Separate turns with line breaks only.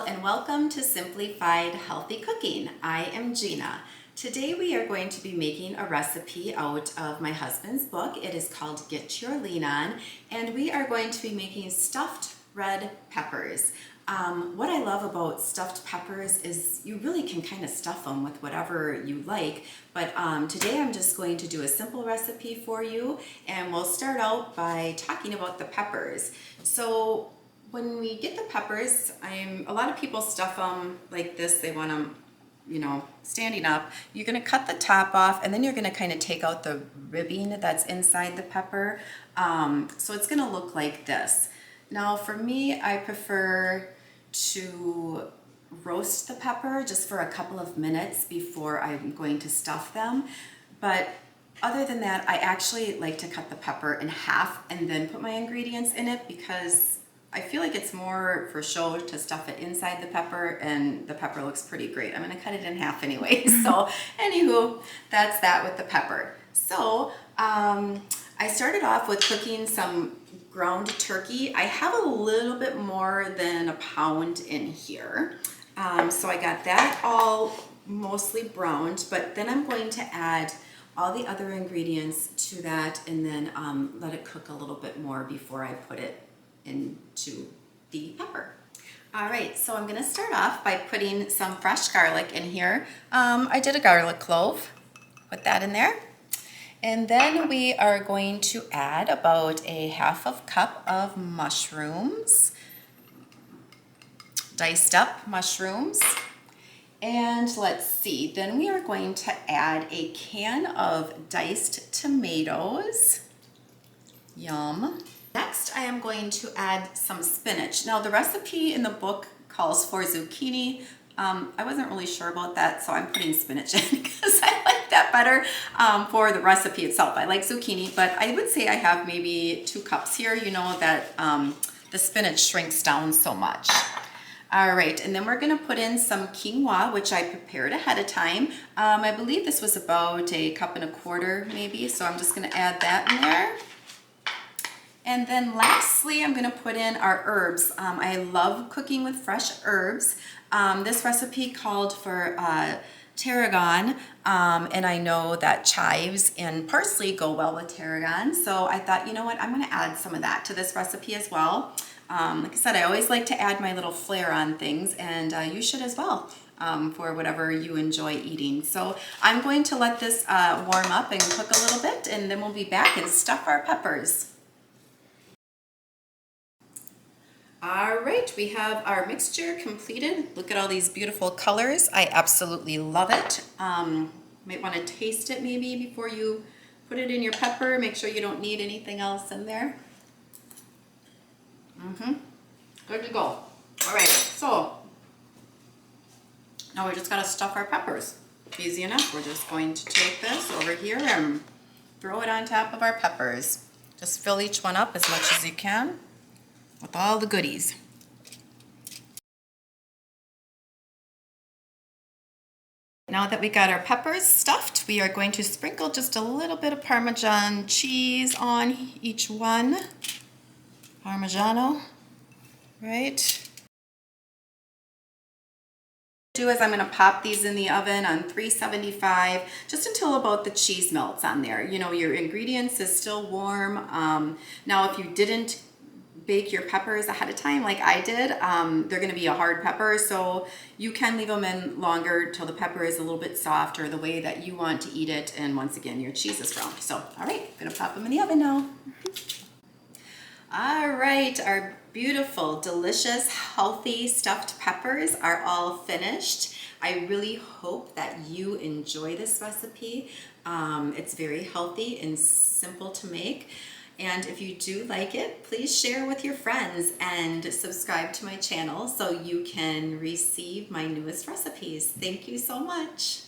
and welcome to Simplified Healthy Cooking. I am Gina. Today we are going to be making a recipe out of my husband's book. It is called Get Your Lean On, and we are going to be making stuffed red peppers. What I love about stuffed peppers is you really can kind of stuff them with whatever you like, but today I'm just going to do a simple recipe for you, and we'll start out by talking about the peppers. So when we get the peppers, a lot of people stuff them like this. They want them, standing up. You're going to cut the top off, and then you're going to kind of take out the ribbing that's inside the pepper. So it's going to look like this. Now for me, I prefer to roast the pepper just for a couple of minutes before I'm going to stuff them. But other than that, I actually like to cut the pepper in half and then put my ingredients in it, because I feel like it's more for show to stuff it inside the pepper, and the pepper looks pretty great. I'm going to cut it in half anyway. So anywho, that's that with the pepper. So I started off with cooking some ground turkey. I have a little bit more than a pound in here. So I got that all mostly browned, but then I'm going to add all the other ingredients to that, and then let it cook a little bit more before I put it into the pepper. All right, so I'm gonna start off by putting some fresh garlic in here. I did a garlic clove, put that in there. And then we are going to add about a ½ cup of mushrooms, diced up mushrooms. And let's see, then we are going to add a can of diced tomatoes. Yum. Next, I am going to add some spinach. Now, the recipe in the book calls for zucchini. I wasn't really sure about that, so I'm putting spinach in because I like that better for the recipe itself. I like zucchini, but I would say I have maybe 2 cups here. You know that the spinach shrinks down so much. All right, and then we're gonna put in some quinoa, which I prepared ahead of time. I believe this was about a 1.25 cups maybe, so I'm just gonna add that in there. And then lastly, I'm gonna put in our herbs. I love cooking with fresh herbs. This recipe called for tarragon, and I know that chives and parsley go well with tarragon. So I thought, you know what, I'm gonna add some of that to this recipe as well. Like I said, I always like to add my little flair on things, and you should as well. For whatever you enjoy eating. So I'm going to let this warm up and cook a little bit, and then we'll be back and stuff our peppers. All right, we have our mixture completed. Look at all these beautiful colors. I absolutely love it. Might want to taste it maybe before you put it in your pepper. Make sure you don't need anything else in there. Good to go. All right, so now we just got to stuff our peppers. Easy enough. We're just going to take this over here and throw it on top of our peppers. Just fill each one up as much as you can with all the goodies. Now that we got our peppers stuffed, we are going to sprinkle just a little bit of Parmesan cheese on each one. Parmigiano, right? I'm going to pop these in the oven on 375 just until about the cheese melts on there. You know, your ingredients is still warm. Now, if you didn't bake your peppers ahead of time like I did, they're going to be a hard pepper, so you can leave them in longer till the pepper is a little bit softer, the way that you want to eat it, and once again your cheese is brown. So all right, I'm going to pop them in the oven now. All right, our beautiful, delicious, healthy stuffed peppers are all finished. I really hope that you enjoy this recipe. It's very healthy and simple to make. And if you do like it, please share with your friends and subscribe to my channel so you can receive my newest recipes. Thank you so much.